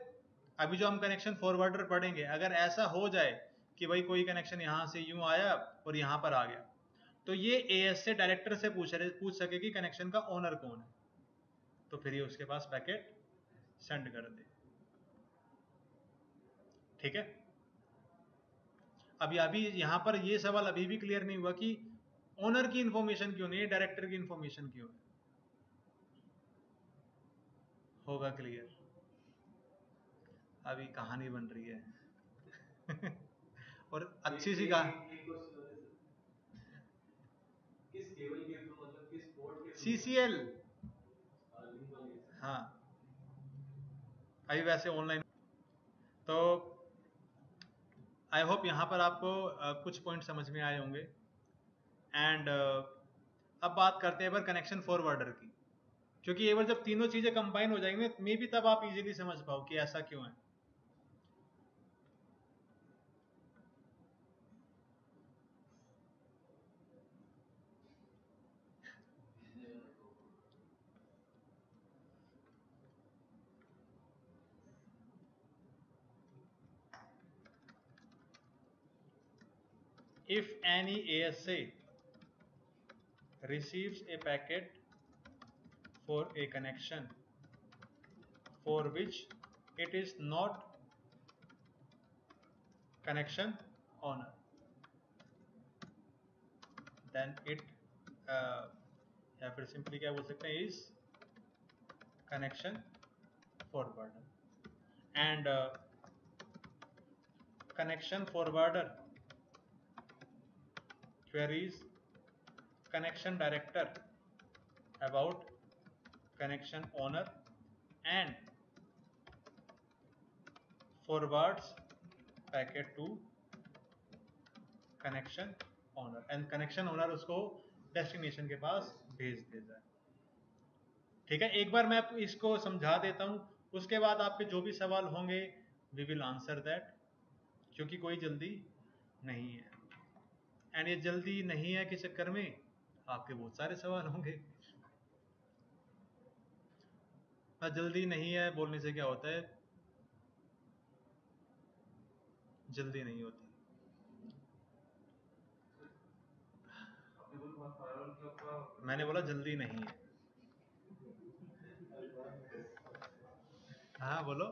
Speaker 1: अभी जो हम कनेक्शन फॉरवर्डर पढ़ेंगे, अगर ऐसा हो जाए कि भाई कोई कनेक्शन यहां से यूं आया और यहां पर आ गया, तो ये ASA डायरेक्टर से पूछ सके कि कनेक्शन का ओनर कौन है, तो फिर ये उसके पास पैकेट सेंड कर दे। ठीक है, अभी यहां पर ये सवाल अभी भी क्लियर नहीं हुआ कि ओनर की इंफॉर्मेशन क्यों नहीं है, डायरेक्टर की इंफॉर्मेशन क्यों है। होगा क्लियर, अभी कहानी बन रही है और अच्छी सी कहानी। CCL, हाँ अभी वैसे ऑनलाइन। तो आई होप यहाँ पर आपको कुछ पॉइंट समझ में आए होंगे। एंड अब बात करते हैं कनेक्शन फॉरवर्डर की, क्योंकि ये बार जब तीनों चीजें कंबाइन हो जाएंगी मे भी तब आप इजीली समझ पाओ कि ऐसा क्यों है। If any ASA receives a packet for a connection for which it is not connection owner, then it या फिर सिंपली क्या बोल सकते हैं, is connection forwarder. And connection forwarder queries connection director about connection owner and forwards packet to connection owner, and connection owner उसको destination के पास भेज देता है। ठीक है, एक बार मैं इसको समझा देता हूं, उसके बाद आपके जो भी सवाल होंगे वी विल आंसर दैट, क्योंकि कोई जल्दी नहीं है। एंड ये जल्दी नहीं है के चक्कर में आपके बहुत सारे सवाल होंगे। जल्दी नहीं है बोलने से क्या होता है, जल्दी नहीं होती। मैंने बोला जल्दी नहीं है, हाँ बोलो।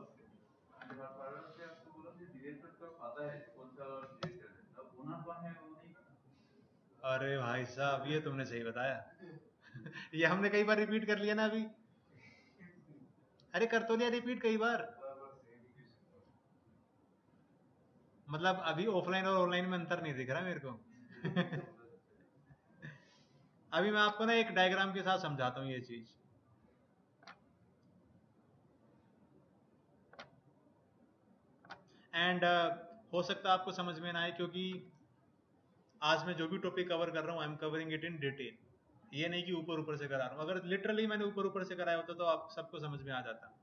Speaker 1: अरे भाई साहब ये तुमने सही बताया। ये हमने कई बार रिपीट कर लिया ना अभी। अरे कर तो लिया रिपीट कई बार। मतलब अभी ऑफलाइन और ऑनलाइन में अंतर नहीं दिख रहा मेरे को। अभी मैं आपको ना एक डायग्राम के साथ समझाता हूँ ये चीज। एंड हो सकता है आपको समझ में ना आए, क्योंकि आज मैं जो भी टॉपिक कवर कर रहा हूँ I am covering it in detail. ये नहीं कि ऊपर ऊपर से करा रहा हूँ। अगर लिटरली मैंने ऊपर ऊपर से कराया होता तो आप सबको समझ में आ जाता।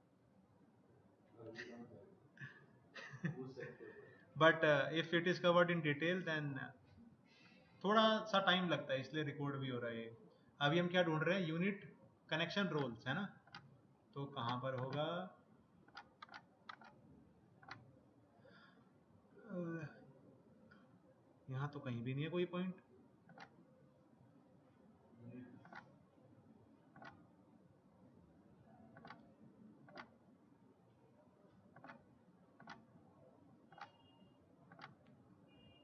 Speaker 1: But if it is covered in detail then थोड़ा सा टाइम लगता है, इसलिए रिकॉर्ड भी हो रहा है ये। अभी हम क्या ढूंढ रहे हैं? यूनिट कनेक्शन रोल्स, है ना? तो कहां पर होगा? यहां तो कहीं भी नहीं है कोई पॉइंट।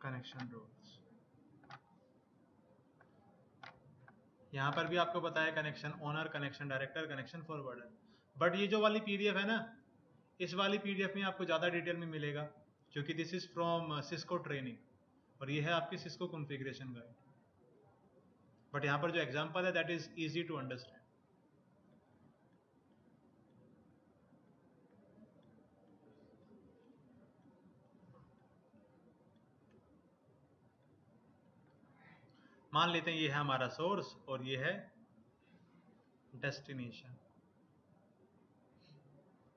Speaker 1: कनेक्शन रोल्स यहां पर भी आपको पता है, connection owner, connection director, connection forwarder. But ये जो वाली पीडीएफ है ना, इस वाली पीडीएफ में आपको ज्यादा डिटेल में मिलेगा, क्योंकि this is from Cisco training और ये है आपकी सिस्को कॉन्फ़िगरेशन गाइड। बट यहाँ पर जो एग्जांपल है that is easy to understand. मान लेते हैं ये है हमारा सोर्स और ये है डेस्टिनेशन।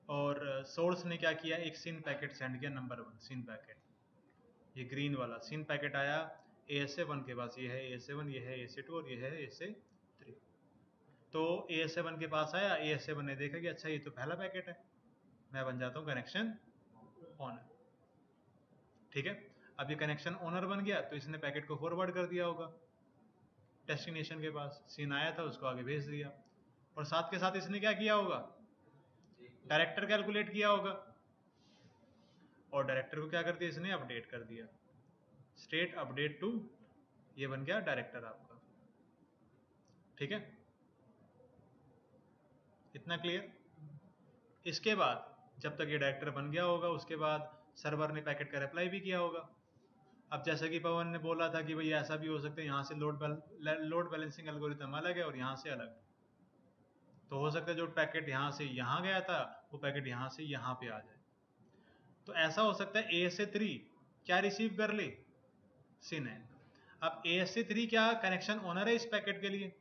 Speaker 1: और सोर्स ने क्या किया? एक सिन पैकेट सेंड किया, नंबर 1 सिन पैकेट, ये ग्रीन वाला सिन पैकेट आया ASA1 के पास। ये है ASA1, ये है ASA2 और ये है ASA3। तो ASA1 के पास आया, ASA1 ने देखा कि अच्छा ये तो पहला पैकेट है, मैं बन जाता हूँ कनेक्शन ओनर। ठीक है, अब ये कनेक्शन ओनर बन गया तो इसने पैकेट को फॉरवर्ड कर दिया होगा डेस्टिनेशन के पास। सीन आया था उसको आगे भेज दिया, और साथ के साथ इसने क्या किया होगा? डायरेक्टर कैलकुलेट किया होगा, और डायरेक्टर को क्या कर दिया इसने? अपडेट कर दिया। स्टेट अपडेट टू, ये बन गया डायरेक्टर आपका। ठीक है, इतना क्लियर? इसके बाद जब तक ये डायरेक्टर बन गया होगा, उसके बाद सर्वर ने पैकेट का रिप्लाई भी किया होगा। अब जैसा कि पवन ने बोला था कि भाई ऐसा भी हो सकता है, यहाँ से लोड बैलेंसिंग एल्गोरिथम अलग है और यहाँ से अलग। तो हो सकता है जो पैकेट यहाँ से यहाँ गया था वो पैकेट यहाँ से यहाँ पे आ जाए। तो ऐसा हो सकता है ASA3 क्या रिसीव कर ले? सिन है। अब ASA3 क्या कनेक्शन ओनर है इस पैकेट के लिए?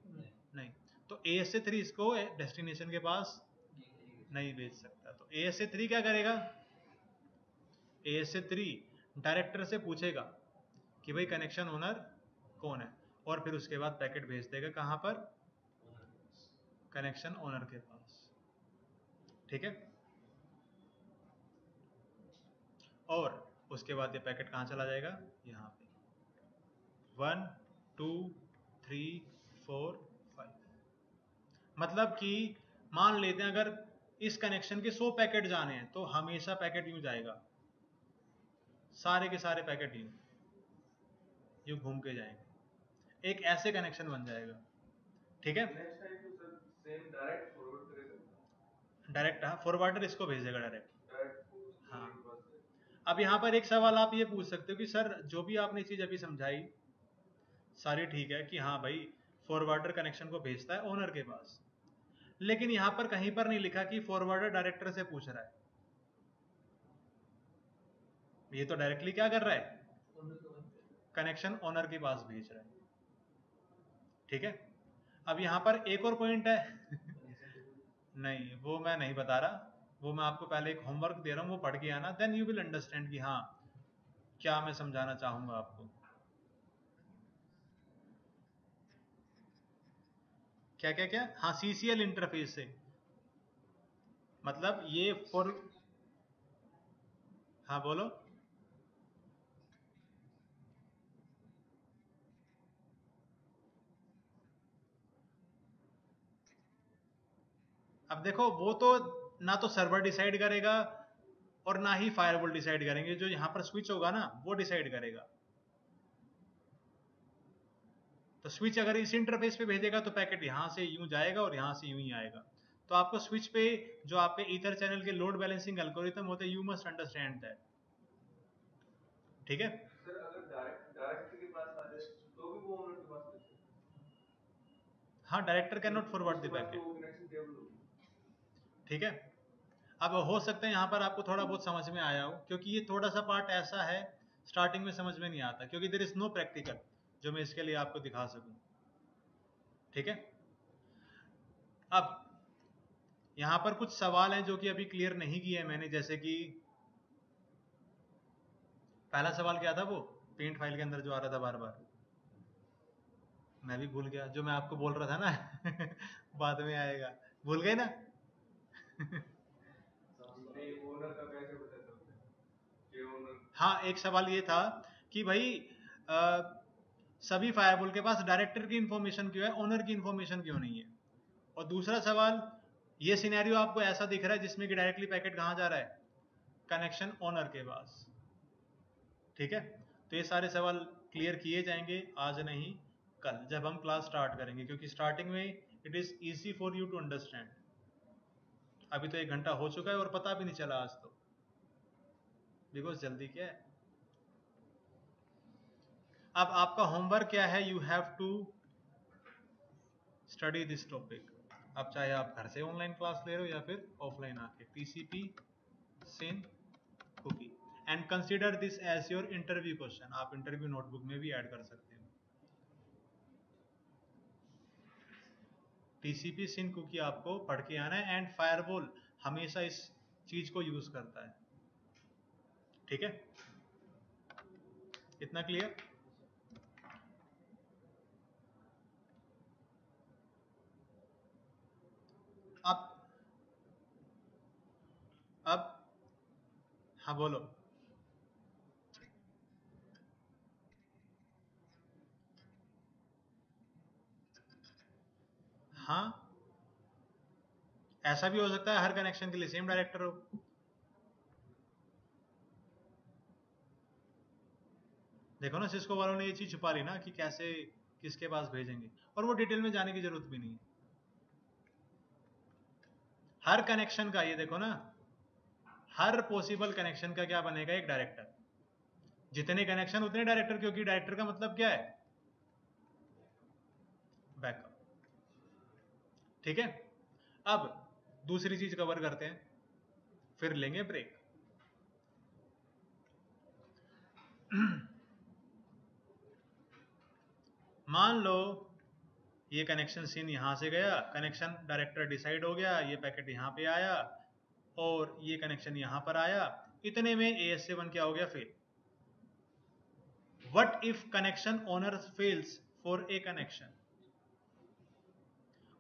Speaker 1: नहीं। तो ASA3 इसको डेस्टिनेशन के पास नहीं भेज सकता। तो ASA3 क्या करेगा? ASA3 डायरेक्टर से पूछेगा कि भाई कनेक्शन ओनर कौन है, और फिर उसके बाद पैकेट भेज देगा कहां पर? कनेक्शन ओनर के पास। ठीक है, और उसके बाद ये पैकेट कहां चला जाएगा? यहाँ पे 1 2 3 4 5। मतलब कि मान लेते हैं अगर इस कनेक्शन के 100 पैकेट जाने हैं तो हमेशा पैकेट यूं जाएगा, सारे के सारे पैकेट यूं घूम के जाएंगे, एक ऐसे कनेक्शन बन जाएगा। ठीक है, डायरेक्ट, हाँ फॉरवर्डर इसको भेजेगा डायरेक्ट। हाँ, अब यहाँ पर एक सवाल आप ये पूछ सकते हो कि सर जो भी आपने चीज अभी समझाई सारी ठीक है कि हाँ भाई फॉरवर्डर कनेक्शन को भेजता है ओनर के पास, लेकिन यहाँ पर कहीं पर नहीं लिखा कि फॉरवर्डर डायरेक्टर से पूछ रहा है। ये तो डायरेक्टली क्या कर रहा है? कनेक्शन ओनर के पास भेज रहा है। ठीक है, अब यहाँ पर एक और पॉइंट है। नहीं वो मैं नहीं बता रहा, वो मैं आपको पहले एक होमवर्क दे रहा हूँ, वो पढ़ के आना, देन यू विल अंडरस्टैंड कि हाँ क्या मैं समझाना चाहूंगा आपको। क्या क्या क्या? हाँ CCL इंटरफेस से, मतलब ये फॉर, हाँ बोलो। अब देखो वो तो ना तो सर्वर डिसाइड करेगा और ना ही फायरवॉल डिसाइड करेंगे, जो यहाँ पर स्विच होगा ना वो डिसाइड करेगा। तो स्विच अगर इस इंटरफेस पे भेजेगा तो पैकेट यहाँ से यूं जाएगा और यहाँ से यूं ही आएगा। तो आपको स्विच पे जो आपके ईथर चैनल के लोड बैलेंसिंग एल्गोरिथम होते हैं, यू मस्ट अंडरस्टैंड दैट। ठीक है
Speaker 2: सर, अगर डायरेक्टर के पास आ जाए तो भी वो ओनर के पास भेजे?
Speaker 1: हाँ, director can not forward the packet. ठीक है, अब हो सकता है यहाँ पर आपको थोड़ा बहुत समझ में आया हो, क्योंकि ये थोड़ा सा पार्ट ऐसा है स्टार्टिंग में समझ में नहीं आता, क्योंकि देयर इज नो प्रैक्टिकल जो मैं इसके लिए आपको दिखा सकूं। ठीक है, अब यहाँ पर कुछ सवाल हैं जो कि अभी क्लियर नहीं किए हैं मैंने, जैसे कि पहला सवाल क्या था, वो पेंट फाइल के अंदर जो आ रहा था बार बार, मैं भी भूल गया, जो मैं आपको बोल रहा था ना बाद में आएगा, भूल गए ना
Speaker 2: ओनर का कैसे पता चलता है कि ओनर?
Speaker 1: हाँ, एक सवाल ये था कि भाई सभी फायरवॉल के पास डायरेक्टर की इंफॉर्मेशन क्यों है, ओनर की इंफॉर्मेशन क्यों नहीं है। और दूसरा सवाल, ये सिनेरियो आपको ऐसा दिख रहा है जिसमें कि डायरेक्टली पैकेट कहाँ जा रहा है, कनेक्शन ओनर के पास। ठीक है, तो ये सारे सवाल क्लियर किए जाएंगे आज नहीं कल, जब हम क्लास स्टार्ट करेंगे, क्योंकि स्टार्टिंग में it is easy for you to understand. अभी तो 1 घंटा हो चुका है और पता भी नहीं चला आज तो, बिकॉज जल्दी क्या है। अब आपका होमवर्क क्या है, you have to study this topic. अब चाहे आप घर से ऑनलाइन क्लास ले रहे हो या फिर ऑफलाइन आके, TCP SYN cookie, and consider this as your interview question. आप इंटरव्यू नोटबुक में भी ऐड कर सकते हो। टीसीपी सिन कुकी आपको पढ़ के आना है, एंड फायरवॉल हमेशा इस चीज को यूज करता है। ठीक है, इतना क्लियर। अब हाँ बोलो। हाँ, ऐसा भी हो सकता है हर कनेक्शन के लिए सेम डायरेक्टर हो। देखो ना, सिस्को वालों ने ये चीज छुपा ली ना कि कैसे किसके पास भेजेंगे, और वो डिटेल में जाने की जरूरत भी नहीं है। हर कनेक्शन का ये देखो ना, हर पॉसिबल कनेक्शन का क्या बनेगा, एक डायरेक्टर। जितने कनेक्शन उतने डायरेक्टर, क्योंकि डायरेक्टर का मतलब क्या है, बैकअप। ठीक है, अब दूसरी चीज कवर करते हैं, फिर लेंगे ब्रेक। मान लो ये कनेक्शन सीन यहां से गया, कनेक्शन डायरेक्टर डिसाइड हो गया, ये पैकेट यहां पे आया और ये कनेक्शन यहां पर आया, इतने में AS1 क्या हो गया, fail. What if connection owner fails for a connection,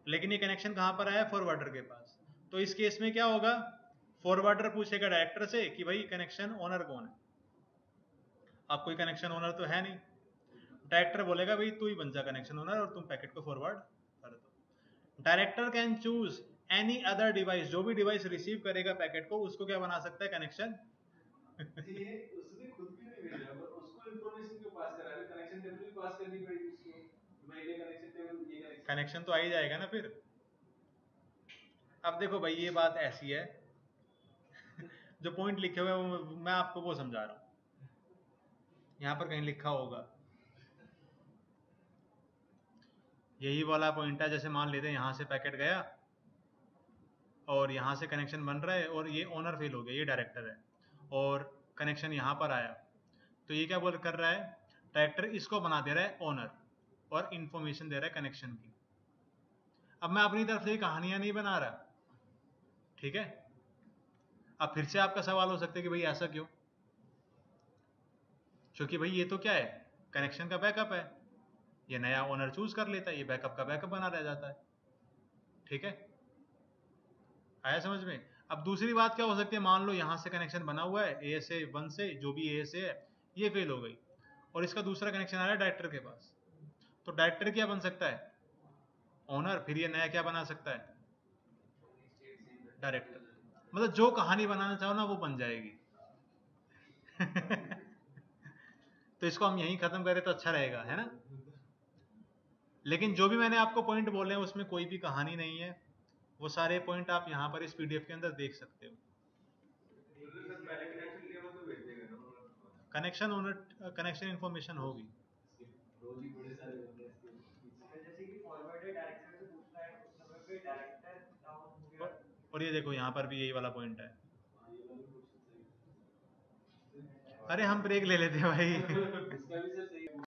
Speaker 1: लेकिन ये कनेक्शन कहां पर आया, फॉरवर्डर के पास। तो इस केस में क्या होगा, फॉरवर्डर पूछेगा डायरेक्टर से कि भाई कनेक्शन ओनर कौन है। अब कोई कनेक्शन ओनर तो है नहीं, डायरेक्टर बोलेगा भाई तू ही बन जा कनेक्शन ओनर और तुम पैकेट को फॉरवर्ड कर दो। Director can choose any other device, जो भी डिवाइस रिसीव करेगा पैकेट को, उसको क्या बना सकता है, कनेक्शन।
Speaker 2: ये उसने खुद भी नहीं भेजा, पर उसको इंफॉर्मेशन क्यों पास करा रहे? कनेक्शन टेबल भी पास करनी पड़ेगी उसको। भाई ये कनेक्शन टेबल, ये
Speaker 1: कनेक्शन तो आ ही जाएगा ना फिर। अब देखो भाई, ये बात ऐसी है जो पॉइंट लिखे हुए हैं मैं आपको वो समझा रहा हूं, यहां पर कहीं लिखा होगा, यही वाला पॉइंट है। जैसे मान लेते हैं यहां से पैकेट गया और यहां से कनेक्शन बन रहा है और ये ओनर फेल हो गया, ये डायरेक्टर है, और कनेक्शन यहां पर आया, तो ये क्या बोल कर रहा है, डायरेक्टर इसको बना दे रहा है ओनर और इंफॉर्मेशन दे रहा है कनेक्शन की। अब मैं अपनी तरफ से कहानियां नहीं बना रहा। ठीक है, अब फिर से आपका सवाल हो सकता है कि भाई ऐसा क्यों, क्योंकि भाई ये तो क्या है, कनेक्शन का बैकअप है, ये नया ओनर चूज कर लेता है, ये बैकअप का बैकअप बना रह जाता है। ठीक है, आया समझ में। अब दूसरी बात क्या हो सकती है, मान लो यहां से कनेक्शन बना हुआ है ASA1 से, जो भी ASA है, ये फेल हो गई और इसका दूसरा कनेक्शन आ रहा है डायरेक्टर के पास, तो डायरेक्टर क्या बन सकता है, ओनर। फिर ये नया क्या बना सकता है, डायरेक्टर, मतलब जो कहानी बनाना चाहो ना वो बन जाएगी। तो इसको हम यहीं खत्म करें तो अच्छा रहेगा, है ना। लेकिन जो भी मैंने आपको पॉइंट बोले हैं उसमें कोई भी कहानी नहीं है, वो सारे पॉइंट आप यहाँ पर इस पीडीएफ के अंदर देख सकते हो। कनेक्शन इन्फॉर्मेशन होगी।
Speaker 3: जैसे कि फॉरवर्डेड डायरेक्टर से पूछना है उस समय पे डायरेक्टर डाउन हो गया।
Speaker 1: और ये देखो यहाँ पर भी यही वाला पॉइंट है। अरे हम ब्रेक ले लेते हैं भाई।